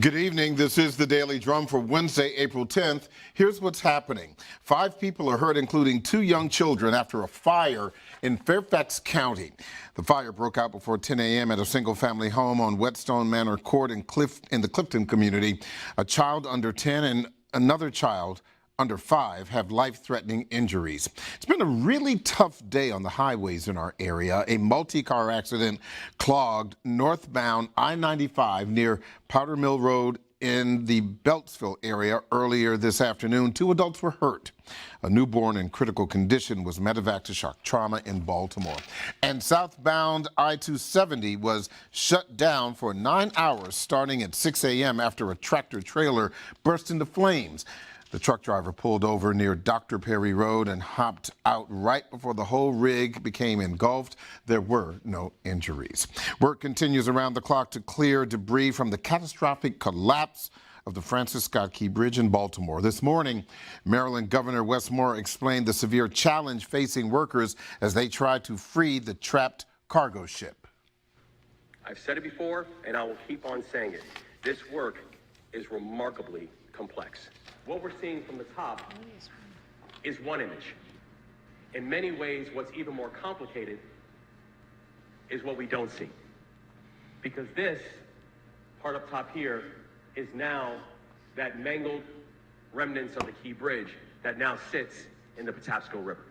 Good evening. This is the Daily Drum for Wednesday, April 10th. Here's what's happening. 5 people are hurt, including 2 young children, after a fire in Fairfax County. The fire broke out before 10 a.m. at a single-family home on Whetstone Manor Court in the Clifton community. A child under 10 and another child under 5 have life-threatening injuries. It's been a really tough day on the highways in our area. A multi-car accident clogged northbound I-95 near Powder Mill Road in the Beltsville area earlier this afternoon. 2 adults were hurt. A newborn in critical condition was medevac to shock trauma in Baltimore. And southbound I-270 was shut down for 9 hours starting at 6 a.m. after a tractor-trailer burst into flames. The truck driver pulled over near Dr. Perry Road and hopped out right before the whole rig became engulfed. There were no injuries. Work continues around the clock to clear debris from the catastrophic collapse of the Francis Scott Key Bridge in Baltimore. This morning, Maryland Governor Wes Moore explained the severe challenge facing workers as they try to free the trapped cargo ship. I've said it before, and I will keep on saying it. This work is remarkably complex. What we're seeing from the top is one image. In many ways, what's even more complicated is what we don't see. Because this part up top here is now that mangled remnants of the Key Bridge that now sits in the Patapsco River.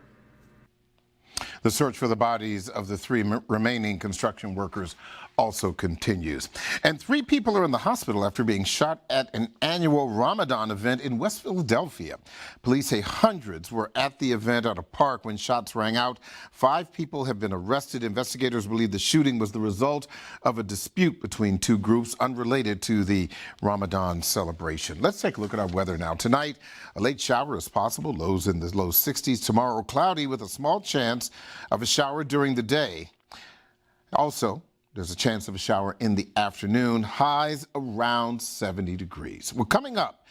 The search for the bodies of the 3 remaining construction workers also continues. And 3 people are in the hospital after being shot at an annual Ramadan event in West Philadelphia. Police say hundreds were at the event at a park when shots rang out. 5 people have been arrested. Investigators believe the shooting was the result of a dispute between 2 groups unrelated to the Ramadan celebration. Let's take a look at our weather now. Tonight, a late shower is possible, lows in the low 60s. Tomorrow, cloudy with a small chance of a shower during the day. Also, there's a chance of a shower in the afternoon, highs around 70 degrees. Well, coming up,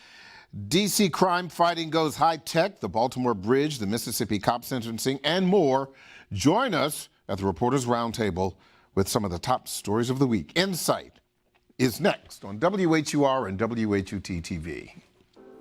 D.C. crime fighting goes high-tech, the Baltimore Bridge, the Mississippi cop sentencing, and more. Join us at the Reporters Roundtable with some of the top stories of the week. Insight is next on WHUR and WHUT TV.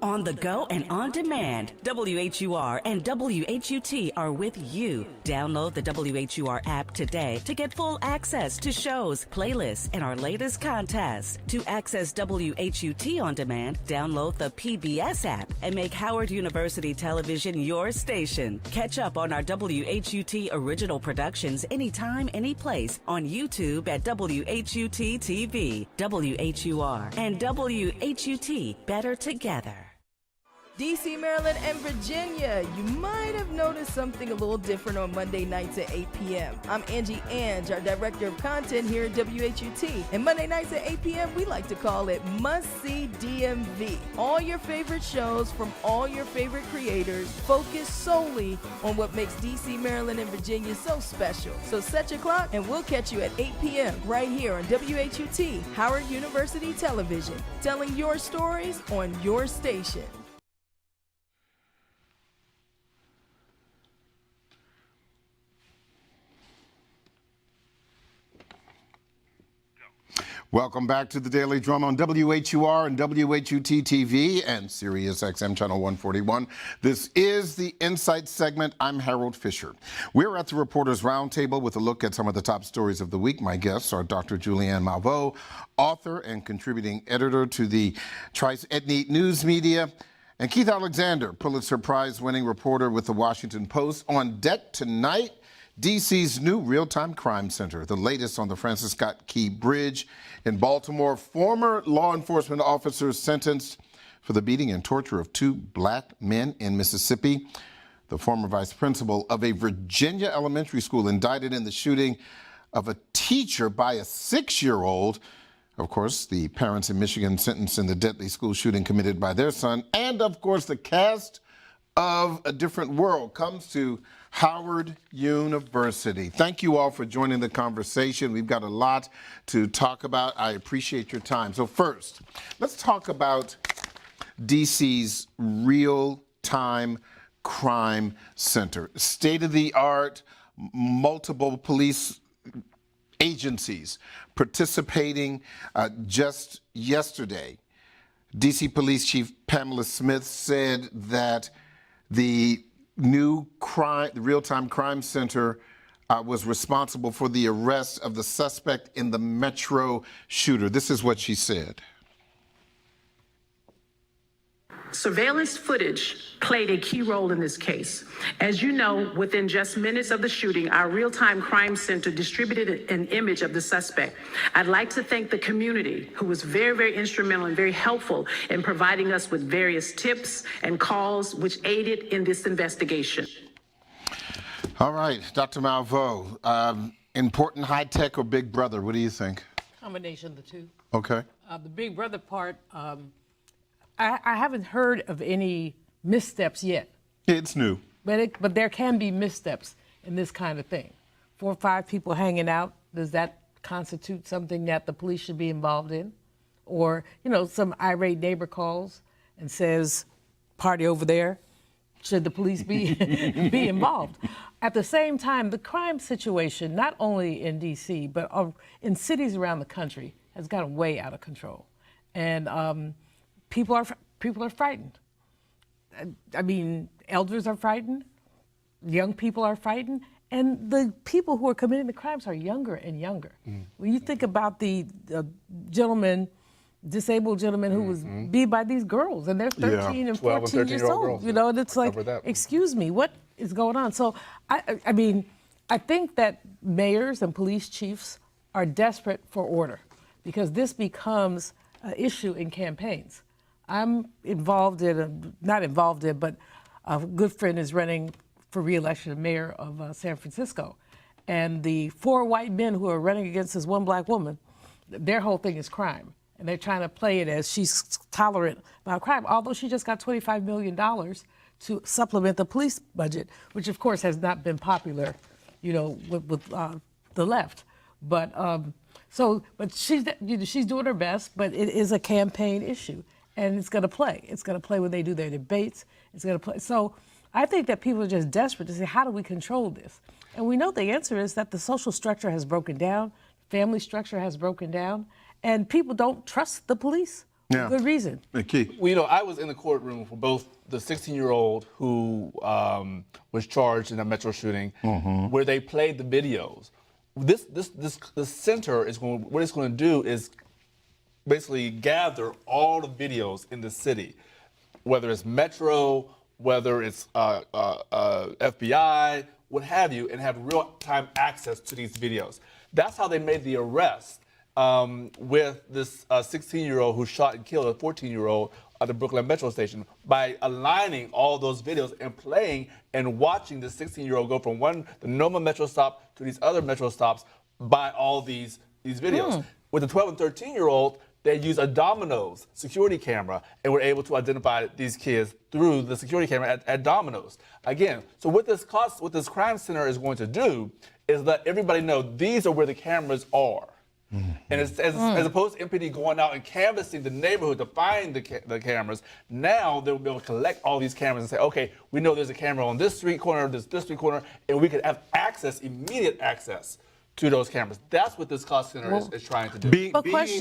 On the go and on demand, WHUR and WHUT are with you. Download the WHUR app today to get full access to shows, playlists, and our latest contest. To access WHUT on demand, download the PBS app and make Howard University Television your station. Catch up on our WHUT original productions anytime, anyplace on YouTube at WHUT TV. WHUR and WHUT, better together. D.C., Maryland, and Virginia, you might have noticed something a little different on Monday nights at 8 p.m. I'm Angie Ange, our Director of Content here at WHUT. And Monday nights at 8 p.m., we like to call it Must-See DMV. All your favorite shows from all your favorite creators, focused solely on what makes D.C., Maryland, and Virginia so special. So set your clock, and we'll catch you at 8 p.m. right here on WHUT, Howard University Television, telling your stories on your station. Welcome back to the Daily Drum on WHUR and WHUT TV and Sirius XM Channel 141. This is the Insight segment. I'm Harold Fisher. We're at the Reporters Roundtable with a look at some of the top stories of the week. My guests are Dr. Julianne Malveaux, author and contributing editor to the Trice Edney News Media, and Keith Alexander, Pulitzer Prize-winning reporter with the Washington Post. On deck tonight, D.C.'s new real-time crime center, the latest on the Francis Scott Key Bridge in Baltimore. Former law enforcement officers sentenced for the beating and torture of 2 black men in Mississippi. The former vice principal of a Virginia elementary school indicted in the shooting of a teacher by a 6-year-old. Of course, the parents in Michigan sentenced in the deadly school shooting committed by their son. And, of course, the cast of A Different World comes to Howard University. Thank you all for joining the conversation. We've got a lot to talk about. I appreciate your time. So first, let's talk about DC's real-time crime center. State-of-the-art, multiple police agencies participating. Just yesterday, D.C. Police Chief Pamela Smith said that the new the real-time crime center was responsible for the arrest of the suspect in the Metro shooter. This is what she said. Surveillance footage played a key role in this case. As you know, within just minutes of the shooting, our real-time crime center distributed an image of the suspect. I'd like to thank the community, who was very, very instrumental and very helpful in providing us with various tips and calls which aided in this investigation. All right, Dr. Malveaux, important high tech or Big Brother? What do you think? Combination of the two. Okay. The Big Brother part, I haven't heard of any missteps yet. It's new. But there can be missteps in this kind of thing. 4 or 5 people hanging out, does that constitute something that the police should be involved in? Or, some irate neighbor calls and says, party over there, should the police be involved? At the same time, the crime situation, not only in D.C., but in cities around the country, has gotten way out of control. And people are frightened. I mean, elders are frightened, young people are frightened, and the people who are committing the crimes are younger and younger. When you think about the disabled gentleman who was beat by these girls, and they're 13 and 14 years old, and it's like, excuse me, what is going on? So, I mean, I think that mayors and police chiefs are desperate for order because this becomes an issue in campaigns. I'm not involved in, but a good friend is running for re-election as mayor of San Francisco. And the 4 white men who are running against this one black woman, their whole thing is crime. And they're trying to play it as she's tolerant about crime, although she just got $25 million to supplement the police budget, which of course has not been popular, with the left. But but she's doing her best, but it is a campaign issue. And it's going to play. It's going to play when they do their debates. It's going to play. So I think that people are just desperate to say, how do we control this? And we know the answer is that the social structure has broken down, family structure has broken down, and people don't trust the police. Yeah. Good reason. Keith. Well, I was in the courtroom for both the 16-year-old who was charged in a Metro shooting, where they played the videos. This center is what it's going to do is basically gather all the videos in the city, whether it's Metro, whether it's FBI, what have you, and have real-time access to these videos. That's how they made the arrest with this 16-year-old who shot and killed a 14-year-old at the Brooklyn Metro station, by aligning all those videos and playing and watching the 16-year-old go from the normal Metro stop to these other Metro stops by all these videos. With the 12 and 13-year-old, they used a Domino's security camera and were able to identify these kids through the security camera at Domino's. Again, so what this crime center is going to do is let everybody know these are where the cameras are. And as opposed to MPD going out and canvassing the neighborhood to find the cameras, now they'll be able to collect all these cameras and say, okay, we know there's a camera on this street corner, this street corner, and we could have immediate access to those cameras. That's what this cost center is trying to do. Being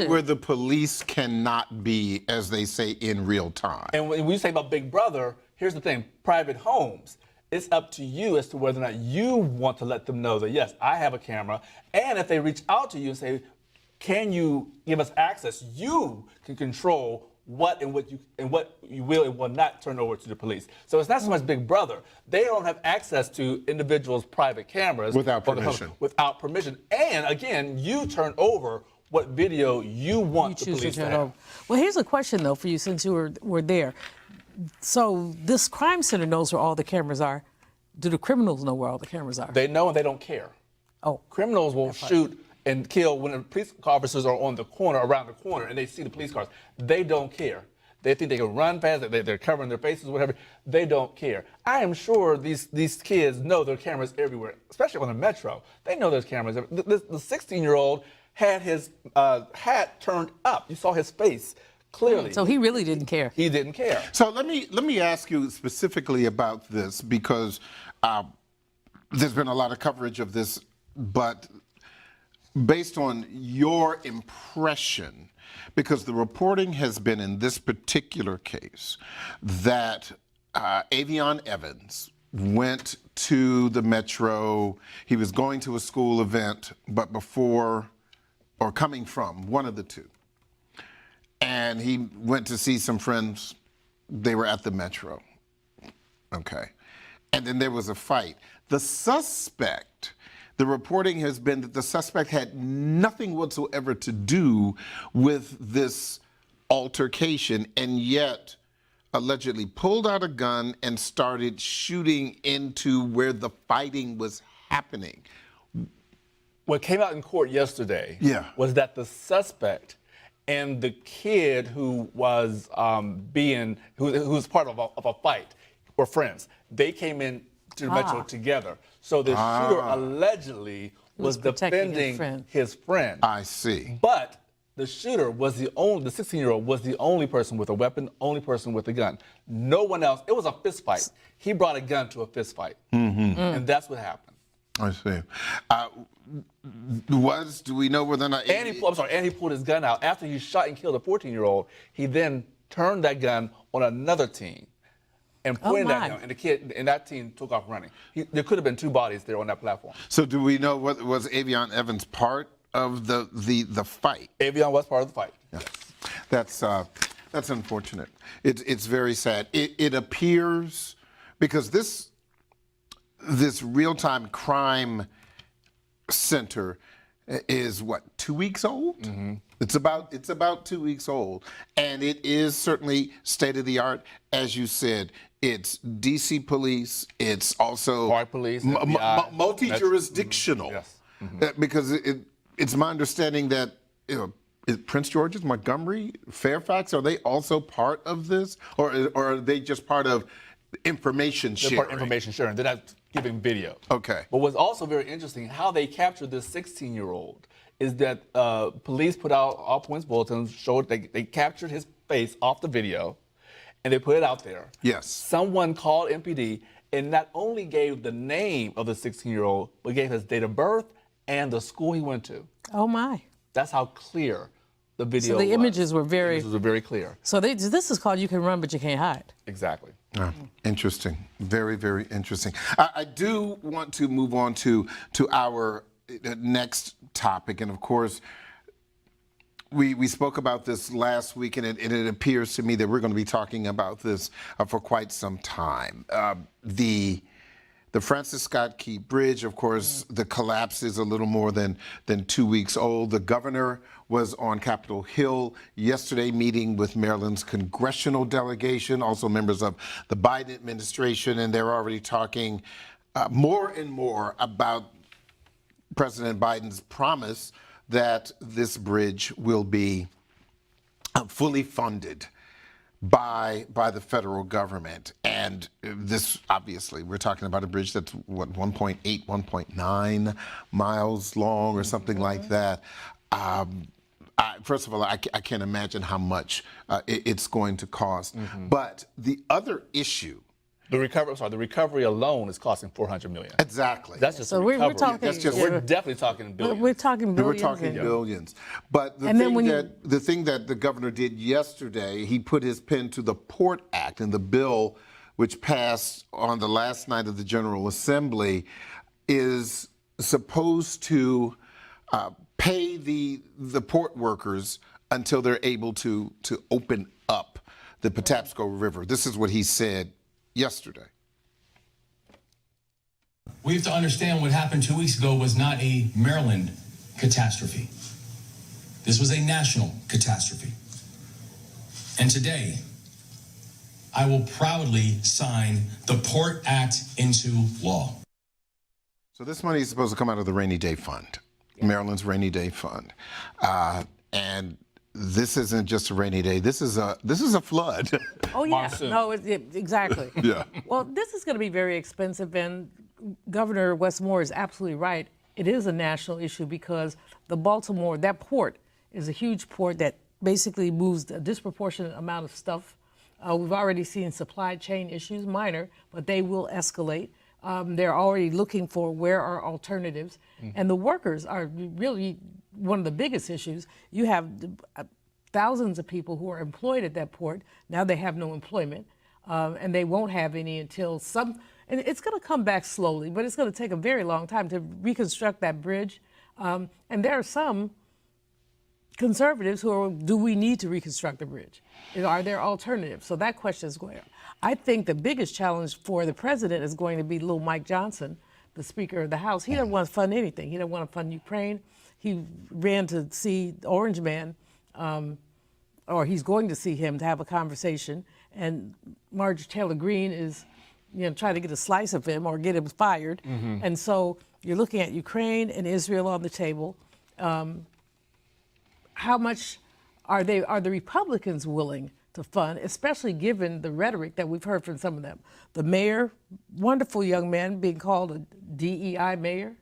where the police cannot be, as they say, in real time. And when you say about Big Brother, here's the thing, private homes, it's up to you as to whether or not you want to let them know that, yes, I have a camera. And if they reach out to you and say, can you give us access, you can control what you will and will not turn over to the police. So it's not so much Big Brother. They don't have access to individuals' private cameras. Without permission. Without permission. And again, you turn over what video you want the police to have. Well, here's a question, though, for you, since you were there. So this crime center knows where all the cameras are. Do the criminals know where all the cameras are? They know and they don't care. Oh. Criminals will shoot and kill when the police officers are around the corner, and they see the police cars. They don't care. They think they can run fast, they're covering their faces, whatever. They don't care. I am sure these kids know there are cameras everywhere, especially on the Metro. They know there's cameras. The 16-year-old had his hat turned up. You saw his face clearly. So he really didn't care. He didn't care. So let me ask you specifically about this, because there's been a lot of coverage of this, but based on your impression, because the reporting has been in this particular case that Avion Evans went to the Metro. He was going to a school event, but before, or coming from, one of the two. And he went to see some friends. They were at the Metro. Okay. And then there was a fight. The suspect, the reporting has been that the suspect had nothing whatsoever to do with this altercation, and yet allegedly pulled out a gun and started shooting into where the fighting was happening. What came out in court yesterday was that the suspect and the kid who was who was part of a fight were friends. They came in to the Metro together. So the shooter allegedly was defending his friend. I see. But the shooter was the 16-year-old was the only person with a weapon, only person with a gun. No one else. It was a fist fight. He brought a gun to a fist fight. And that's what happened. I see. Do we know whether or not... And he pulled his gun out. After he shot and killed a 14-year-old, he then turned that gun on another teen and pointed that gun, and the kid and that teen took off running. There could have been two bodies there on that platform. So do we know, was Avion Evans part of the fight? Avion was part of the fight. Yeah. That's unfortunate. It's very sad. It appears, because this real-time crime center is what, 2 weeks old? Mm-hmm. It's about 2 weeks old, and it is certainly state of the art. As you said, it's DC police. It's also Park police, multi-jurisdictional. Yes. Mm-hmm. Because it's my understanding that Prince George's, Montgomery, Fairfax, are they also part of this, or are they just part of information sharing? They're part of information sharing. They're not giving video. Okay. But what's also very interesting, how they captured this 16-year-old, is that police put out all points bulletins, showed they captured his face off the video, and they put it out there. Yes. Someone called MPD and not only gave the name of the 16-year-old, but gave his date of birth and the school he went to. Oh my. That's how clear the video was. So the images were very clear. So this is called You Can Run But You Can't Hide. Exactly. Interesting. Very, very interesting. I do want to move on to our next topic, and of course, we spoke about this last week, and it appears to me that we're going to be talking about this for quite some time. The Francis Scott Key Bridge, of course, the collapse is a little more than 2 weeks old. The governor was on Capitol Hill yesterday meeting with Maryland's congressional delegation, also members of the Biden administration, and they're already talking more and more about President Biden's promise that this bridge will be fully funded by the federal government. And this, obviously, we're talking about a bridge that's, what, 1.8, 1.9 miles long or something like that. First of all, I can't imagine how much it's going to cost. Mm-hmm. But the other issue, the recovery alone is costing $400 million. Exactly. That's just so the recovery. We're talking. We're definitely talking billions. We're talking billions. We're talking billions. But the thing that the governor did yesterday, he put his pen to the Port Act, and the bill, which passed on the last night of the General Assembly, is supposed to pay the port workers until they're able to open up the Patapsco River. This is what he said yesterday. We have to understand what happened 2 weeks ago was not a Maryland catastrophe. This was a national catastrophe. And today, I will proudly sign the Port Act into law. So this money is supposed to come out of the Rainy Day Fund, Maryland's Rainy Day Fund. And this isn't just a rainy day. This is a flood. Oh yeah, Monsoon. no, exactly. Yeah. Well, this is going to be very expensive, and Governor Westmore is absolutely right. It is a national issue because the Baltimore, that port is a huge port that basically moves a disproportionate amount of stuff. We've already seen supply chain issues, minor, but they will escalate. They're already looking for where are alternatives. Mm-hmm. And the workers are really one of the biggest issues. You have thousands of people who are employed at that port. Now they have no employment, and they won't have any until and it's going to come back slowly, but it's going to take a very long time to reconstruct that bridge. And there are some conservatives who are, do we need to reconstruct the bridge? Are there alternatives? So that question is going on. I think the biggest challenge for the president is going to be little Mike Johnson, the Speaker of the House. He doesn't want to fund anything. He doesn't want to fund Ukraine. He ran to see the Orange Man, or he's going to see him to have a conversation. And Marjorie Taylor Greene is, trying to get a slice of him or get him fired. And so you're looking at Ukraine and Israel on the table. How much are the Republicans willing to fund, especially given the rhetoric that we've heard from some of them? The mayor, wonderful young man, being called a DEI mayor,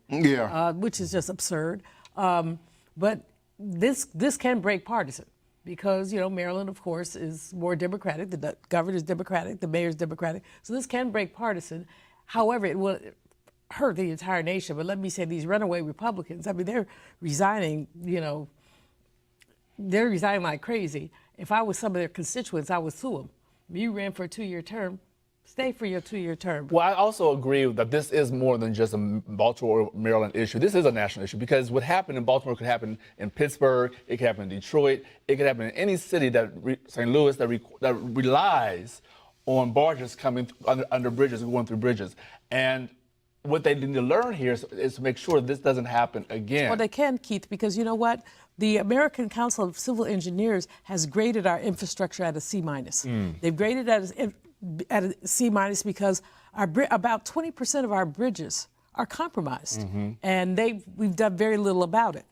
which is just absurd. But this can break partisan because, Maryland, of course, is more Democratic. The governor's Democratic, the mayor's Democratic. So this can break partisan. However, it will hurt the entire nation. But let me say, these runaway Republicans, I mean, they're resigning, they're resigning like crazy. If I was some of their constituents, I would sue them. You ran for a 2-year term. Stay for your 2-year term. Well, I also agree that this is more than just a Baltimore or Maryland issue. This is a national issue because what happened in Baltimore could happen in Pittsburgh, it could happen in Detroit, it could happen in any city St. Louis that relies on barges coming under bridges and going through bridges. And what they need to learn here is to make sure this doesn't happen again. Well, they can, Keith, because you know what? The American Council of Civil Engineers has graded our infrastructure at a C-. They've graded it at a C- because about 20% of our bridges are compromised, and we've done very little about it.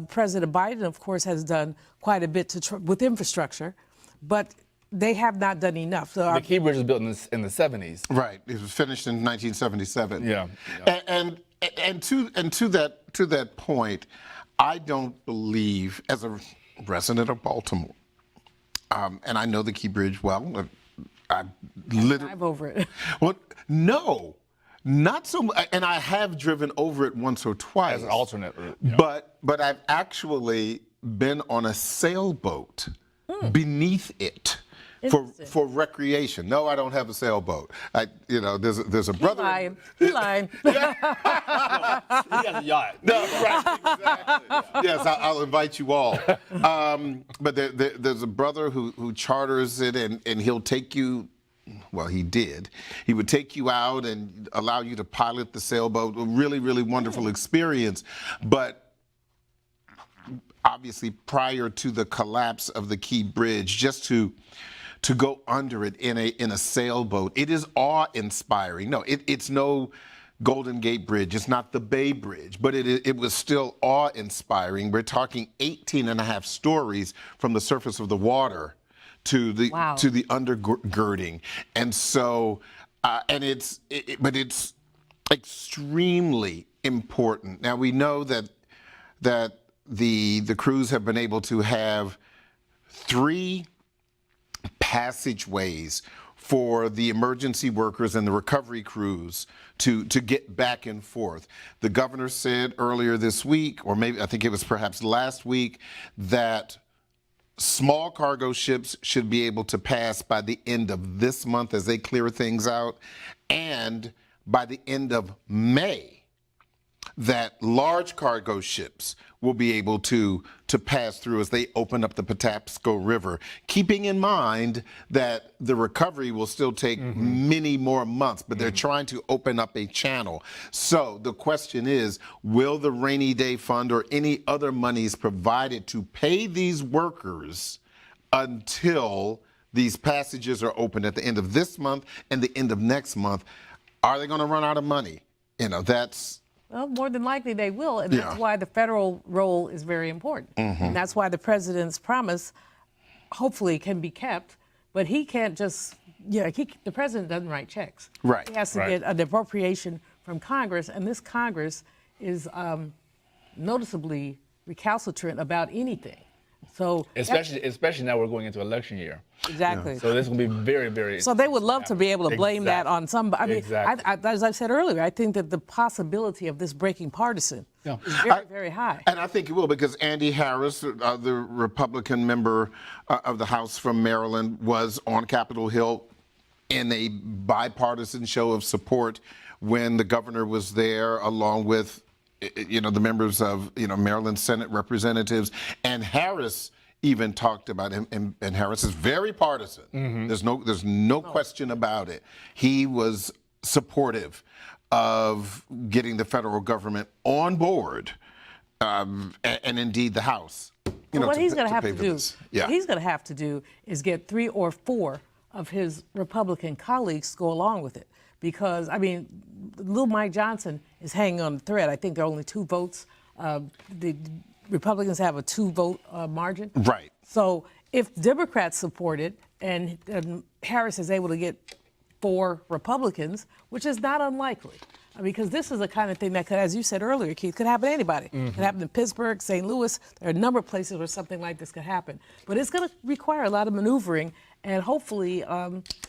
President Biden, of course, has done quite a bit with infrastructure, but they have not done enough. So the Key Bridge was built in the 70s. Right. It was finished in 1977. Yeah. And to that point, I don't believe, as a resident of Baltimore, and I know the Key Bridge well. I drive over it. Well, no, not so much. And I have driven over it once or twice as an alternate route. But I've actually been on a sailboat beneath it. For recreation. No, I don't have a sailboat. There's a brother. He lying. He has a yacht. No, right, exactly. Yes, I'll invite you all. But there's a brother who charters it, and he'll take you. Well, he did. He would take you out and allow you to pilot the sailboat. A really, really wonderful experience. But obviously, prior to the collapse of the Key Bridge, just to go under it in a sailboat, it is awe-inspiring. No, it's no Golden Gate Bridge. It's not the Bay Bridge, but it was still awe-inspiring. We're talking 18 and a half stories from the surface of the water to the undergirding, and so but it's extremely important. Now we know that the crews have been able to have 3 passageways for the emergency workers and the recovery crews to get back and forth. The governor said earlier this week, or maybe I think it was perhaps last week, that small cargo ships should be able to pass by the end of this month as they clear things out, and by the end of May, that large cargo ships will be able to pass through as they open up the Patapsco River, keeping in mind that the recovery will still take many more months, but they're trying to open up a channel. So the question is, will the rainy day fund or any other monies provided to pay these workers until these passages are open at the end of this month and the end of next month, are they going to run out of money? Well, more than likely they will, and that's why the federal role is very important. And that's why the president's promise hopefully can be kept, but he can't just, the president doesn't write checks. Right. He has to get an appropriation from Congress, and this Congress is noticeably recalcitrant about anything. So especially now we're going into election year. Exactly. So this will be very, very. So they would love to be able to blame that on somebody. I mean, as I said earlier, I think that the possibility of this breaking partisan is very, very high. And I think it will, because Andy Harris, the Republican member of the House from Maryland, was on Capitol Hill in a bipartisan show of support when the governor was there, along with, the members of, Maryland Senate representatives. And Harris even talked about him, and Harris is very partisan. Mm-hmm. There's no question about it. He was supportive of getting the federal government on board, and indeed the House. What he's going to have to do, yeah. What he's going to have to do is get 3 or 4 of his Republican colleagues to go along with it, because little Mike Johnson is hanging on the thread. I think there are only 2 votes. The Republicans have a 2-vote margin. Right. So if Democrats support it and Harris is able to get 4 Republicans, which is not unlikely, because this is the kind of thing that could, as you said earlier, Keith, could happen to anybody. Mm-hmm. It could happen in Pittsburgh, St. Louis. There are a number of places where something like this could happen. But it's going to require a lot of maneuvering, and hopefully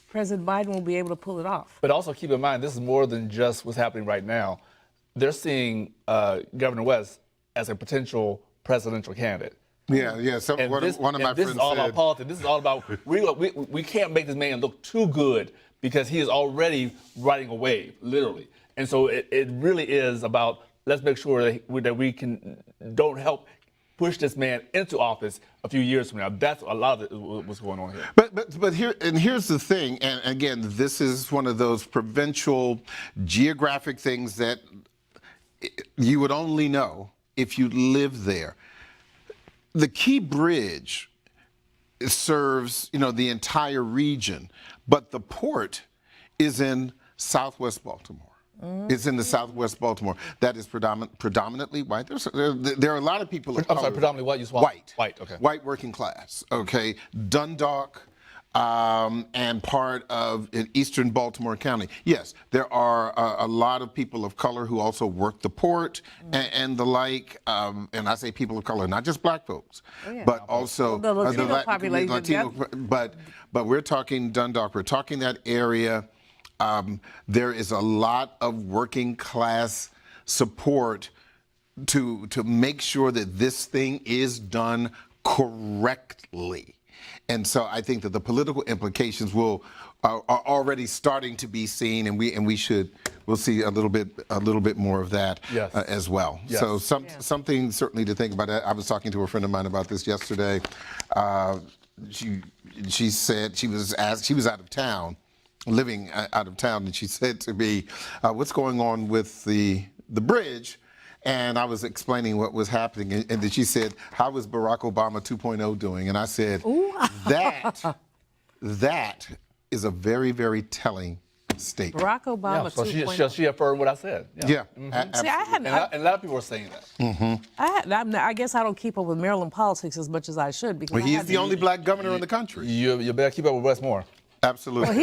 President Biden will be able to pull it off. But also keep in mind, this is more than just what's happening right now. They're seeing Governor West as a potential presidential candidate. Yeah. So one of my friends this is all said, about politics. This is all about we can't make this man look too good, because he is already riding a wave, literally. And so it really is about, let's make sure that we don't help push this man into office a few years from now. That's a lot of what's going on here. But here's the thing, and again, this is one of those provincial, geographic things that you would only know if you lived there. The Key Bridge serves, the entire region, but the port is in Southwest Baltimore. It's in the Southwest Baltimore. That is predominantly white. There are a lot of people of color. I'm sorry, predominantly what? You White. White, okay. White working class, okay. Dundalk and part of eastern Baltimore County. Yes, there are a lot of people of color who also work the port and the like. And I say people of color, not just black folks, but also the Latino population. But we're talking Dundalk. We're talking that area. There is a lot of working class support to make sure that this thing is done correctly. And so I think that the political implications are already starting to be seen, and we'll see a little bit more of that as well. Yes. So something certainly to think about. I was talking to a friend of mine about this yesterday. She said she was out of town, living out of town, and she said to me, "What's going on with the bridge?" And I was explaining what was happening, and then she said, "How is Barack Obama 2.0 doing?" And I said, that is a very, very telling statement. Barack Obama 2.0. So she affirmed what I said. Yeah. Mm-hmm. See, and a lot of people are saying that. Mm-hmm. I guess I don't keep up with Maryland politics as much as I should, because he's the only black governor in the country. You better keep up with Wes more. Absolutely. Well,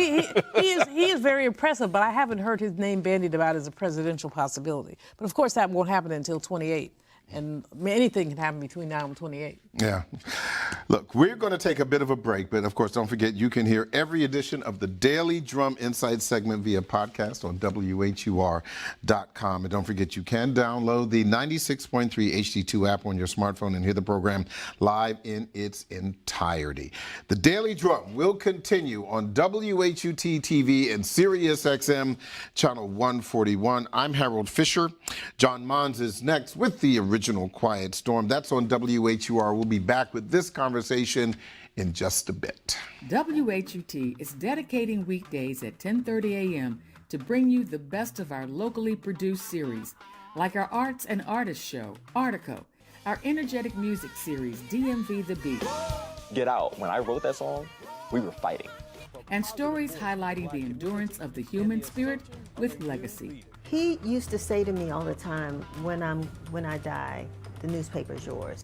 he is very impressive, but I haven't heard his name bandied about as a presidential possibility. But of course, that won't happen until 28. And anything can happen between now and 28. Yeah. Look, we're going to take a bit of a break, but of course, don't forget you can hear every edition of the Daily Drum Insight segment via podcast on WHUR.com. And don't forget you can download the 96.3 HD2 app on your smartphone and hear the program live in its entirety. The Daily Drum will continue on WHUT TV and Sirius XM channel 141. I'm Harold Fisher. John Mons is next with the original Quiet Storm. That's on WHUR. We'll be back with this conversation in just a bit. WHUT is dedicating weekdays at 10:30 a.m. to bring you the best of our locally produced series, like our Arts and Artists show, Artico, our energetic music series, DMV The Beat. Get Out. When I wrote that song, we were fighting. And stories highlighting the endurance of the human spirit with legacy. He used to say to me all the time, when I die, the newspaper's yours.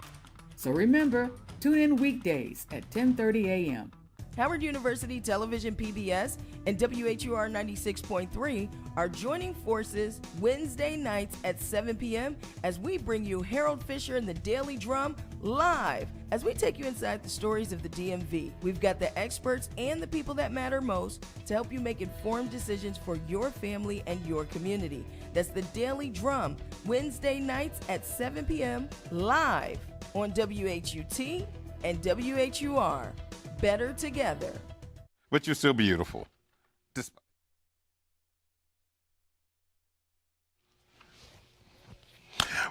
So remember, tune in weekdays at 10:30 a.m. Howard University Television PBS and WHUR 96.3 are joining forces Wednesday nights at 7 p.m. as we bring you Harold Fisher and the Daily Drum live as we take you inside the stories of the DMV. We've got the experts and the people that matter most to help you make informed decisions for your family and your community. That's the Daily Drum, Wednesday nights at 7 p.m. live on WHUT and WHUR. Better together. But you're still beautiful.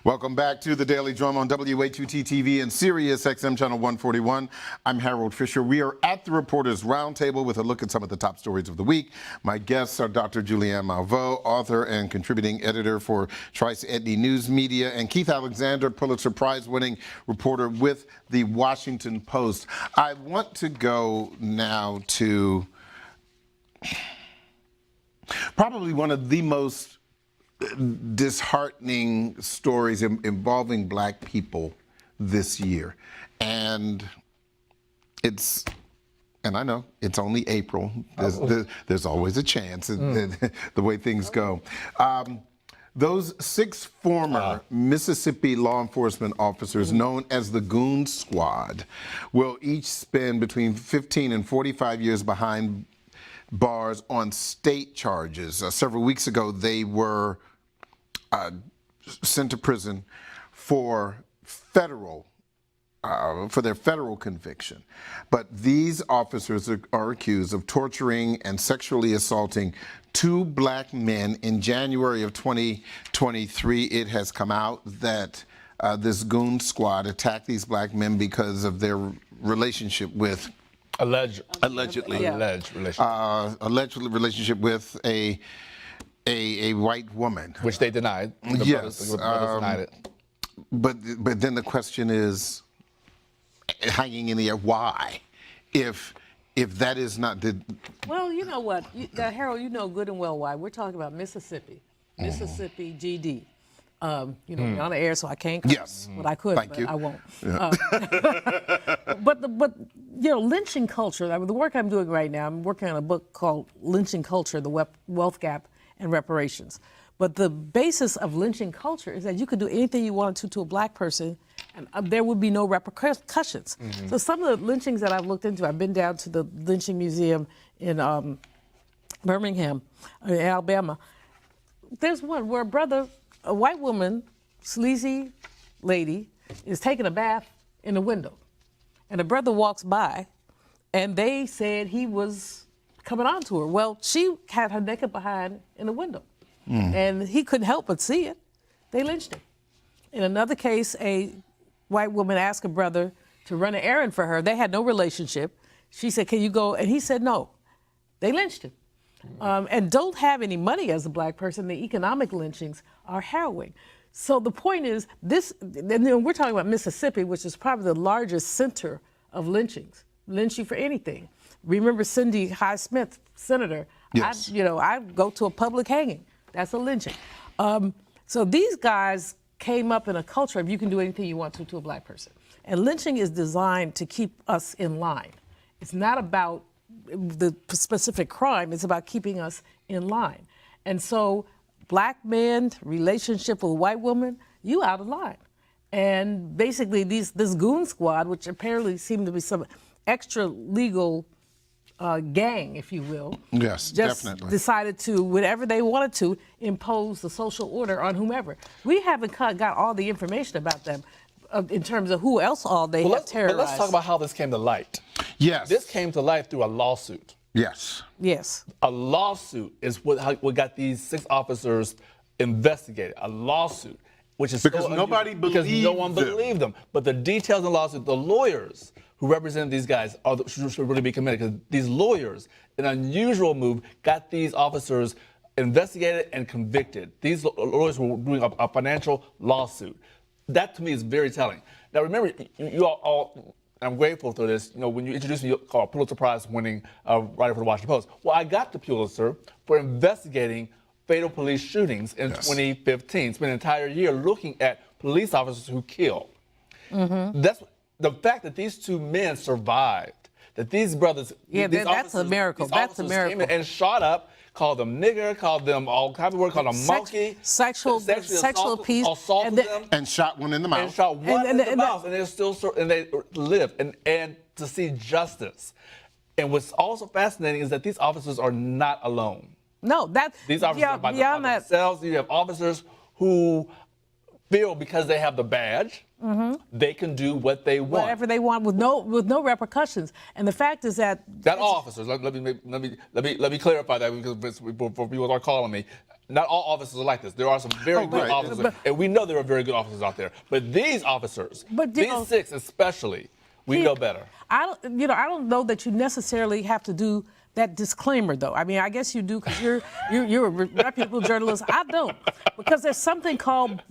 Welcome back to the Daily Drum on WHUT-TV and Sirius XM Channel 141. I'm Harold Fisher. We are at the Reporters Roundtable with a look at some of the top stories of the week. My guests are Dr. Julianne Malveaux, author and contributing editor for Trice Edney News Media, and Keith Alexander, Pulitzer Prize-winning reporter with The Washington Post. I want to go now to probably one of the most disheartening stories involving Black people this year. And I know it's only April. There's always a chance, the way things go. Those 6 former Mississippi law enforcement officers known as the Goon Squad will each spend between 15 and 45 years behind bars on state charges. Several weeks ago, they were sent to prison for their federal conviction. But these officers are accused of torturing and sexually assaulting 2 Black men in January of 2023. It has come out that this Goon Squad attacked these Black men because of their relationship with alleged relationship with a white woman, which they denied. Yes, the brothers denied it. But then the question is, hanging in the air, why? If that is not the well, you know what, Harold, you know good and well why. We're talking about Mississippi GD. You're on the air, so I can't curse. Yes. But I could, Thank but you. I won't. Yeah. But lynching culture, the work I'm doing right now, I'm working on a book called Lynching Culture, the Wealth Gap and Reparations. But the basis of lynching culture is that you could do anything you wanted to a Black person, and there would be no repercussions. So some of the lynchings that I've looked into, I've been down to the lynching museum in Birmingham, in Alabama. There's one where a white woman, sleazy lady, is taking a bath in a window. And a brother walks by, and they said he was coming on to her. Well, she had her naked behind in the window. And he couldn't help but see it. They lynched him. In another case, a white woman asked a brother to run an errand for her. They had no relationship. She said, "Can you go?" And he said no. They lynched him. And don't have any money as a Black person. The economic lynchings are harrowing. So the point is, we're talking about Mississippi, which is probably the largest center of lynchings. Lynch you for anything. Remember Cindy Highsmith, senator? Yes. I go to a public hanging. That's a lynching. So these guys came up in a culture of you can do anything you want to a Black person. And lynching is designed to keep us in line. It's not about the specific crime, it's about keeping us in line. And so Black man, relationship with a white woman, you out of line. And basically this Goon Squad, which apparently seemed to be some extra legal gang, if you will, yes, just definitely decided to, whatever they wanted to, impose the social order on whomever. We haven't got all the information about them in terms of who else all they have terrorized. But let's talk about how this came to light. Yes. This came to light through a lawsuit. Yes. Yes. A lawsuit is what got these 6 officers investigated. A lawsuit, which is because nobody believed because no one believed them. But the details of the lawsuit, the lawyers who represent these guys should really be committed, because these lawyers, an unusual move, got these officers investigated and convicted. These lawyers were doing a financial lawsuit. That to me is very telling. Now remember, you all, I'm grateful for this. When you introduced me, you called Pulitzer Prize winning writer for the Washington Post. Well, I got the Pulitzer for investigating fatal police shootings in 2015. Spent an entire year looking at police officers who kill. That's the fact that these 2 men survived, that these brothers, yeah, these that's a miracle. That's a miracle. Came in and shot up, called them nigger, called them all kinds of words, called them monkey, sexual abuse, assaulted them, and shot one in the mouth. And shot one in the mouth, and they're still and they lived. And to see justice. And what's also fascinating is that these officers are not alone. No, these officers are by themselves. You have officers who feel because they have the badge, they can do what they want, whatever they want, with no repercussions. And the fact is that not all officers. Let me clarify that, because before people are calling me, not all officers are like this. There are some very good officers, and we know there are very good officers out there. But these officers, these 6 especially, we know better. I don't know that you necessarily have to do that disclaimer, though. I mean, I guess you do, because you're a reputable journalist. I don't, because there's something called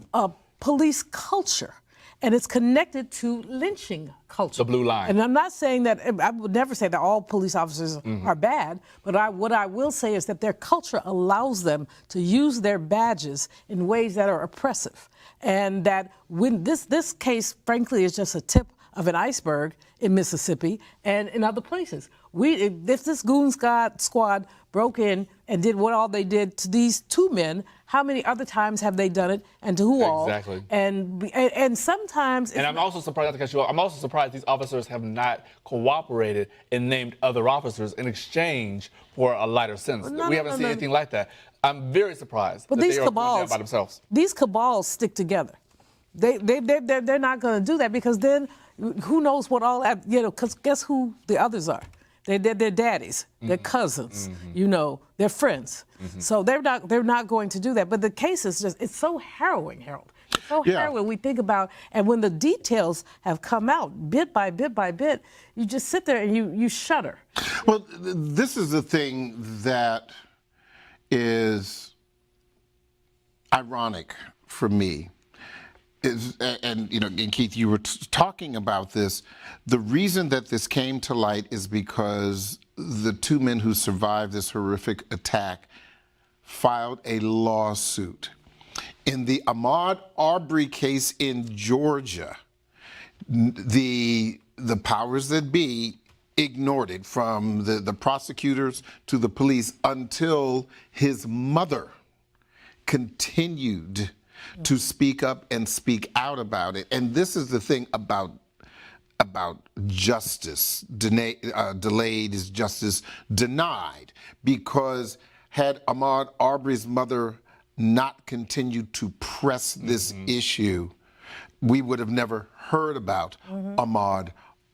police culture, and it's connected to lynching culture. The blue line. And I'm not saying that, I would never say that all police officers are bad, but what I will say is that their culture allows them to use their badges in ways that are oppressive. And that when this case, frankly, is just a tip of an iceberg in Mississippi and in other places. If this goon squad broke in and did what all they did to these 2 men, how many other times have they done it, and to who all? Exactly. And sometimes. And I'm also surprised, not to cut you off, I'm also surprised these officers have not cooperated and named other officers in exchange for a lighter sentence. We haven't seen anything like that. I'm very surprised that they are going down by themselves. These cabals stick together. They're not going to do that, because then who knows what all that, because guess who the others are? They're daddies, they're cousins, they're friends. So they're not going to do that. But the case is it's so harrowing, Harold. It's so harrowing. We think about, and when the details have come out bit by bit by bit, you just sit there and you shudder. Well, this is the thing that is ironic for me. And Keith, you were talking about this. The reason that this came to light is because the 2 men who survived this horrific attack filed a lawsuit. In the Ahmaud Arbery case in Georgia, the powers that be ignored it, from the prosecutors to the police, until his mother continued to speak up and speak out about it. And this is the thing about justice. Delayed is justice denied. Because had Ahmaud Arbery's mother not continued to press this issue, we would have never heard about Ahmaud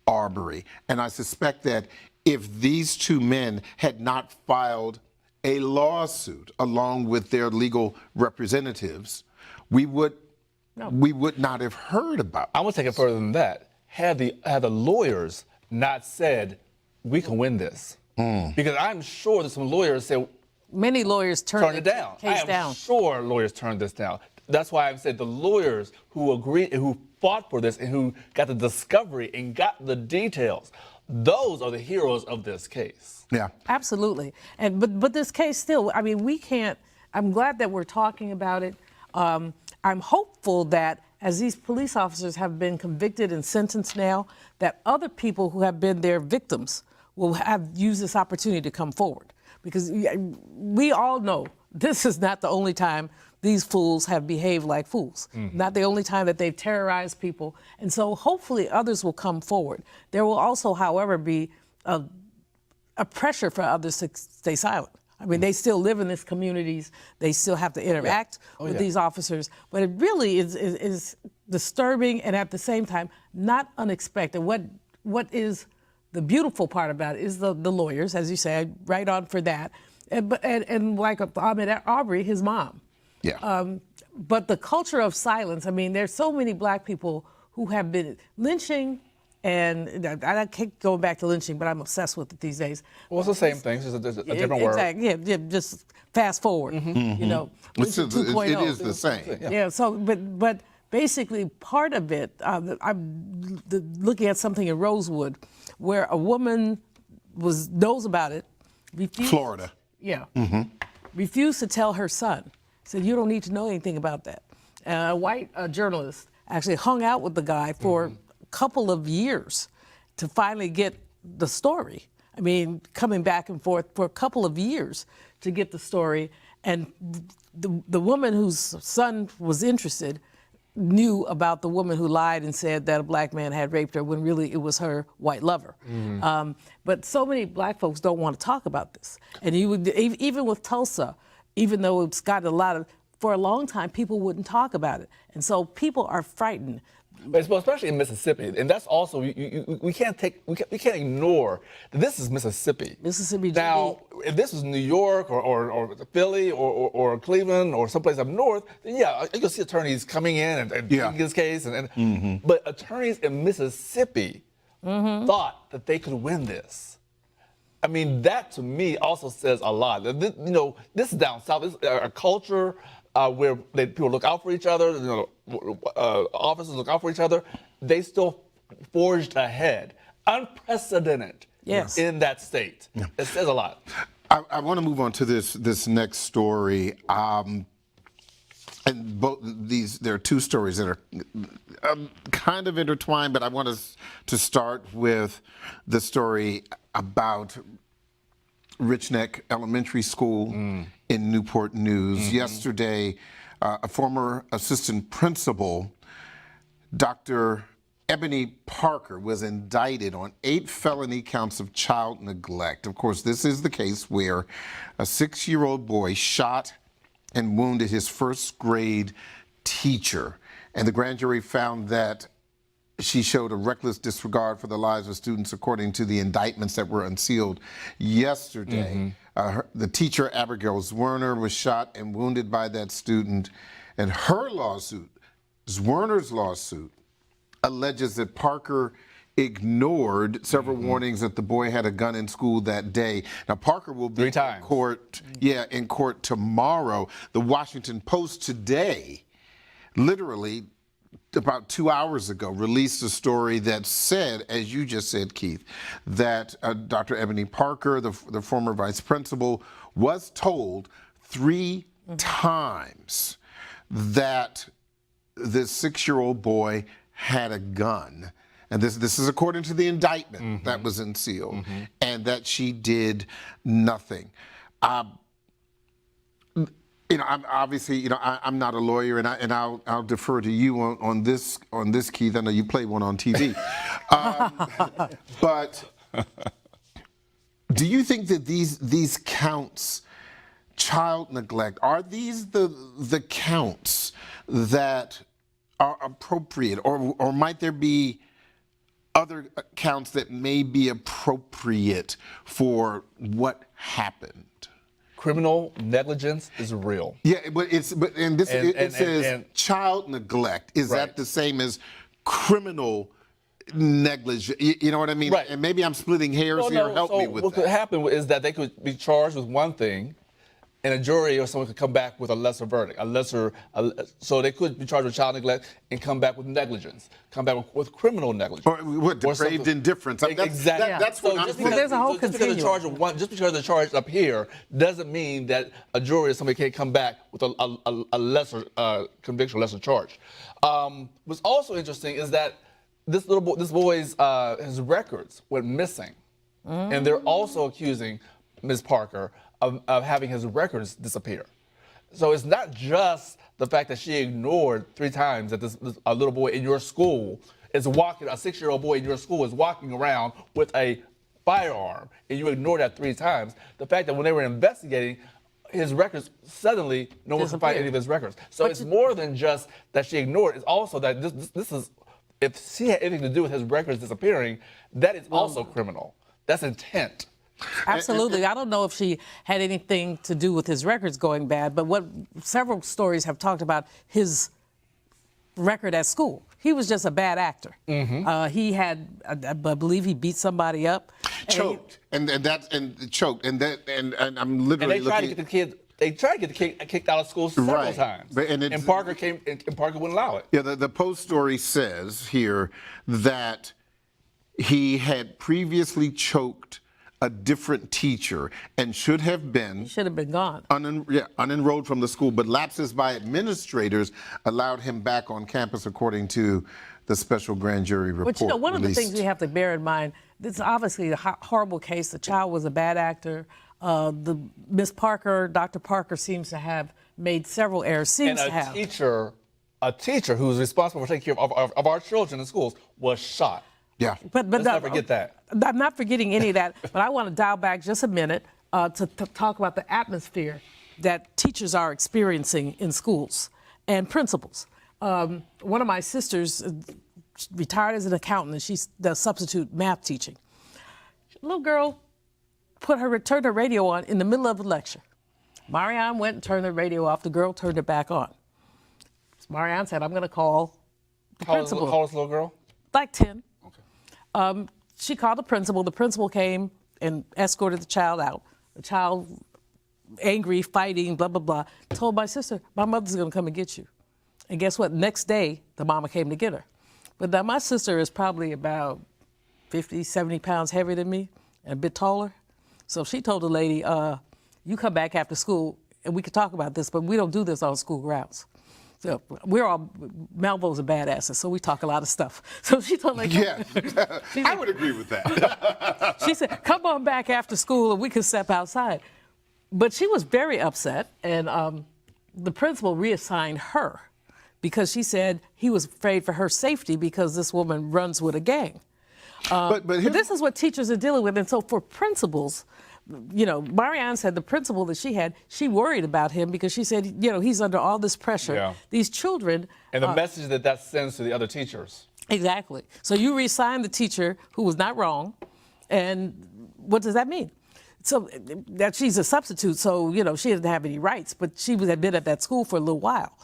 Arbery. And I suspect that if these 2 men had not filed a lawsuit along with their legal representatives, we would not have heard about it. I want to take it further than that. Had the lawyers not said, we can win this, because I'm sure that some lawyers said, many lawyers turned it down. I am sure lawyers turned this down. That's why I've said the lawyers who agreed, who fought for this, and who got the discovery and got the details, those are the heroes of this case. Yeah, absolutely. And but this case still, I mean, we can't. I'm glad that we're talking about it. I'm hopeful that as these police officers have been convicted and sentenced now, that other people who have been their victims will have used this opportunity to come forward. Because we all know this is not the only time these fools have behaved like fools. Not the only time that they've terrorized people. And so hopefully others will come forward. There will also, however, be a pressure for others to stay silent. I mean, they still live in these communities. They still have to interact with these officers. But it really is disturbing, and at the same time, not unexpected. What is the beautiful part about it is the lawyers, as you said, right on for that. And like Ahmaud Arbery, his mom. Yeah. But the culture of silence, I mean, there's so many black people who have been lynching. And I keep going back to lynching, but I'm obsessed with it these days. Well, it's the same thing, it's just a different word. Exactly, yeah, just fast forward, It is the same. Yeah, so, but basically part of it, I'm looking at something in Rosewood where a woman knows about it. Florida. Yeah. Refused to tell her son. Said, you don't need to know anything about that. A white journalist actually hung out with the guy for couple of years to finally get the story. I mean, coming back and forth for a couple of years to get the story. And the woman whose son was interested knew about the woman who lied and said that a black man had raped her when really it was her white lover. But so many black folks don't want to talk about this. And even with Tulsa, even though it's got for a long time, people wouldn't talk about it. And so people are frightened. But especially in Mississippi, and that's also we can't ignore that this is Mississippi. Mississippi. Now, if this was New York or Philly or Cleveland or someplace up north, then yeah, you'll see attorneys coming in and taking this case, but attorneys in Mississippi thought that they could win this. I mean, that to me also says a lot. This is down south. It's a culture where people look out for each other. Officers look out for each other. They still forged ahead, unprecedented in that state. It says a lot. I want to move on to this next story. And both there are two stories that are kind of intertwined, but I want us to start with the story about Rich Neck Elementary School in Newport News. Yesterday, a former assistant principal, Dr. Edney Parker, was indicted on 8 felony counts of child neglect. Of course, this is the case where a 6-year-old boy shot and wounded his first grade teacher. And the grand jury found that she showed a reckless disregard for the lives of students, according to the indictments that were unsealed yesterday. The teacher, Abigail Zwerner, was shot and wounded by that student. And her lawsuit, Zwerner's lawsuit, alleges that Parker ignored several warnings that the boy had a gun in school that day. Now, Parker will be in court, in court tomorrow. The Washington Post today, literally about 2 hours ago, released a story that said, as you just said, Keith, that Dr. Edney Parker, the former vice principal, was told 3 times that this 6-year-old boy had a gun. And this is according to the indictment that was unsealed, and that she did nothing. I'm obviously, I'm not a lawyer, and I'll defer to you on this, Keith. I know you played one on TV. But do you think that these counts, child neglect, are these the counts that are appropriate, or might there be other counts that may be appropriate for what happened? Criminal negligence is real. Yeah, but it says child neglect. Is that the same as criminal negligence? You know what I mean? Right. And maybe I'm splitting hairs here. Help me with that. What could happen is that they could be charged with one thing, and a jury or someone could come back with a lesser verdict, so they could be charged with child neglect and come back with negligence, come back with criminal negligence. Or what, depraved indifference. Exactly. That's what I'm just because, there's a whole just because they're charged up here doesn't mean that a jury or somebody can't come back with a lesser conviction, lesser charge. What's also interesting is that this boy's his records went missing, and they're also accusing Ms. Parker of having his records disappear. So it's not just the fact that she ignored 3 times that a little boy in your school is walking, a 6-year-old boy in your school is walking around with a firearm, and you ignore that 3 times. The fact that when they were investigating, his records suddenly, no one could find any of his records. So it's more than just that she ignored. It's also that this is, if she had anything to do with his records disappearing, that is also criminal. That's intent. Absolutely. I don't know if she had anything to do with his records going bad, but what several stories have talked about his record at school. He was just a bad actor. He had, I believe, he beat somebody up, choked, and choked, and I'm literally. And they tried to get the kid. They tried to get the kid kicked out of school several times, and Parker wouldn't allow it. Yeah, the Post story says here that he had previously choked a different teacher and should have been gone. Unenrolled from the school, but lapses by administrators allowed him back on campus, according to the special grand jury report. But one of the released. things we have to bear in mind, this is obviously a horrible case. The child was a bad actor. The Miss Parker, Dr. Parker, seems to have made several errors. A teacher who's responsible for taking care of our children in schools was shot. Yeah. But let's not forget that. I'm not forgetting any of that, but I want to dial back just a minute to talk about the atmosphere that teachers are experiencing in schools and principals. One of my sisters retired as an accountant, and she does substitute math teaching. A little girl turned her radio on in the middle of the lecture. Marianne went and turned the radio off. The girl turned it back on. Marianne said, "I'm going to call the principal." How old is the little girl? Like 10. Okay. She called the principal. The principal came and escorted the child out. The child, angry, fighting, blah, blah, blah, told my sister, "My mother's going to come and get you." And guess what? Next day, the mama came to get her. But now my sister is probably about 50, 70 pounds heavier than me and a bit taller. So she told the lady, "You come back after school and we can talk about this, but we don't do this on school grounds." So we're all, Malveaux are badasses, so we talk a lot of stuff. So she told me, yeah, I would agree with that. She said, "Come on back after school and we can step outside." But she was very upset, and the principal reassigned her because she said he was afraid for her safety because this woman runs with a gang. But this is what teachers are dealing with. And so for principals, Marianne said the principal that she had, she worried about him because she said, he's under all this pressure. Yeah. These children. And the message that sends to the other teachers. Exactly. So you reassign the teacher who was not wrong. And what does that mean? So that she's a substitute, so, she didn't have any rights, but she had been at that school for a little while.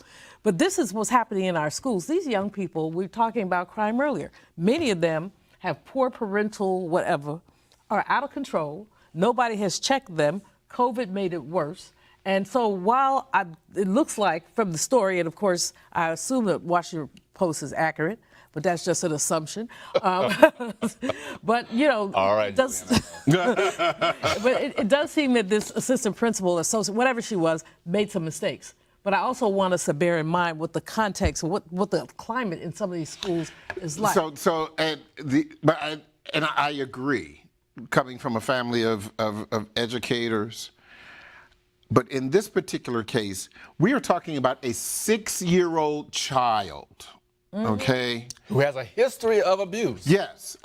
But this is what's happening in our schools. These young people, we were talking about crime earlier. Many of them have poor parental whatever, are out of control. Nobody has checked them. COVID made it worse. And so while it looks like from the story, and of course, I assume that Washington Post is accurate, but that's just an assumption. But, all right, but it does seem that this assistant principal, associate, whatever she was, made some mistakes. But I also want us to bear in mind what the context and what the climate in some of these schools is like. I agree, coming from a family of educators. But in this particular case, we are talking about a 6-year-old child, okay? Who has a history of abuse. Yes,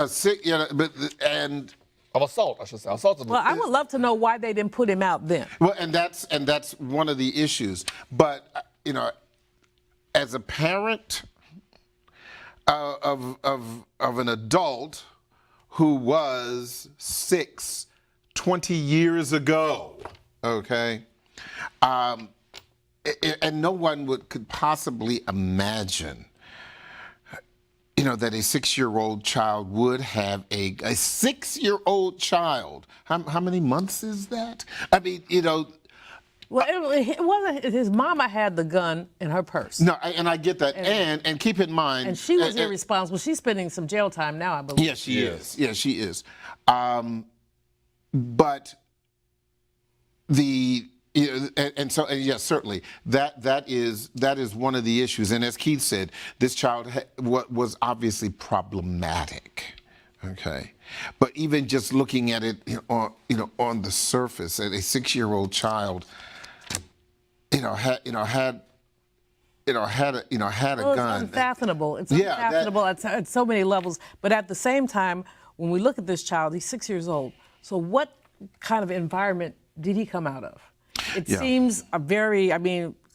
of assault, I should say. Well, I would love to know why they didn't put him out then. Well, and that's one of the issues. But as a parent of an adult who was 20 years ago, okay, and no one could possibly imagine that a 6-year-old child would have a 6-year-old child. How many months is that? I mean, Well, it wasn't. His mama had the gun in her purse. No, and I get that. And keep in mind. And she was irresponsible. She's spending some jail time now, I believe. Yes, she is. Yes, she is. But yes, certainly that is one of the issues. And as Keith said, this child was obviously problematic. Okay, but even just looking at it, on the surface, at a 6-year-old child, had a gun. It's unfathomable. It's unfathomable at so many levels. But at the same time, when we look at this child, he's 6 years old. So what kind of environment did he come out of? It seems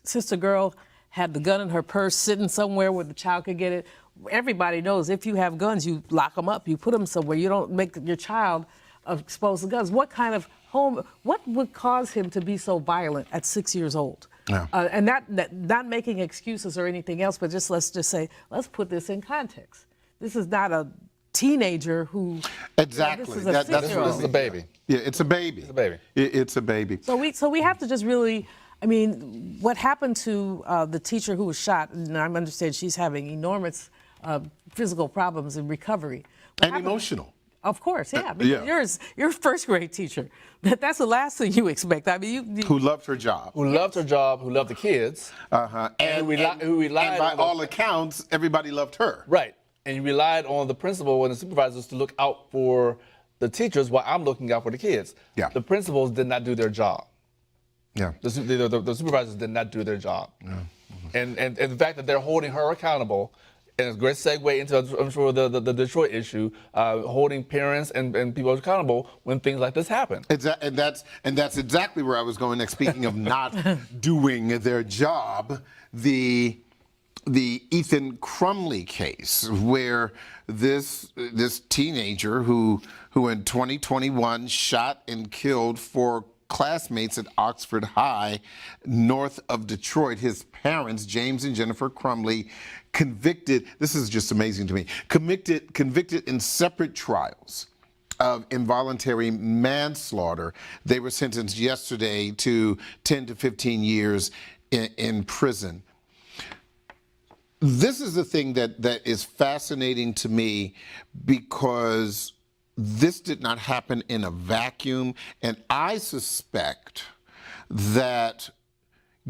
sister girl had the gun in her purse sitting somewhere where the child could get it. Everybody knows if you have guns, you lock them up, you put them somewhere. You don't make your child exposed to guns. What kind of home, what would cause him to be so violent at 6 years old? Yeah. And not making excuses or anything else, but let's just say, let's put this in context. This is not a teenager who... Exactly. This is a 6-year-old. This is a baby. Yeah, it's a baby. It's a baby. It's a baby. So we have to just really... what happened to the teacher who was shot, and I understand she's having enormous physical problems in recovery. And emotional. Of course, yeah. Because you're a first grade teacher. That's the last thing you expect. I mean, who loved her job. Who loved her job, who loved the kids. And who relied and by on all accounts, everybody loved her. Right. And you relied on the principal and the supervisors to look out for the teachers while I'm looking out for the kids. Yeah. The principals did not do their job. Yeah. The supervisors did not do their job. Yeah. And the fact that they're holding her accountable, and it's a great segue into, I'm sure, the Detroit issue, holding parents and people accountable when things like this happen. And that's exactly where I was going next. Speaking of not doing their job, the Ethan Crumley case, where this teenager who in 2021 shot and killed 4 classmates at Oxford High, north of Detroit. His parents, James and Jennifer Crumley, convicted. This is just amazing to me. Convicted in separate trials of involuntary manslaughter. They were sentenced yesterday to 10 to 15 years in prison. This is the thing that is fascinating to me, because this did not happen in a vacuum, and I suspect that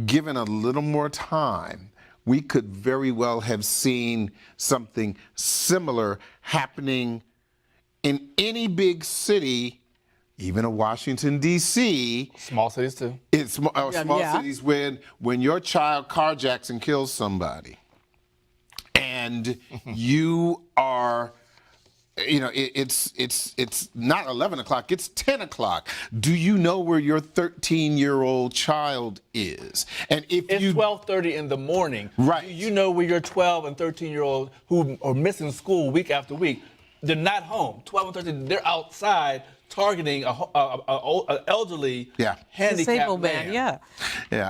given a little more time, we could very well have seen something similar happening in any big city, even a Washington, D.C. Small cities too. It's small cities when your child carjacks and kills somebody, and you are, it's not 11 o'clock, it's 10 o'clock. Do you know where your 13-year-old child is? And if it's 12:30 in the morning. Right. Do you know where your 12 and 13-year-old who are missing school week after week? They're not home. 12 and 13, they're outside targeting an elderly, handicapped disabled man. Yeah.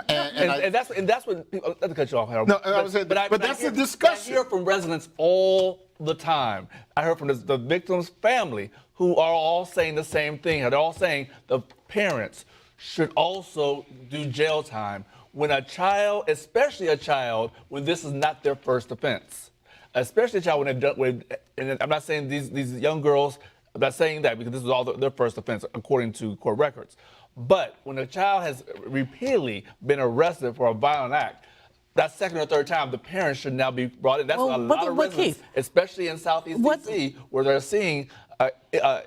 And that's what people. Not to cut you off, Harold. No, but that's the discussion. I hear from residents all the time. I heard from the victim's family, who are all saying the same thing. They're all saying the parents should also do jail time when a child, especially a child, when this is not their first offense. Especially a child and I'm not saying these young girls, I'm not saying that because this is all their first offense according to court records. But when a child has repeatedly been arrested for a violent act, that second or third time, the parents should now be brought in. That's what a lot of residents, especially in Southeast D.C., where they're seeing an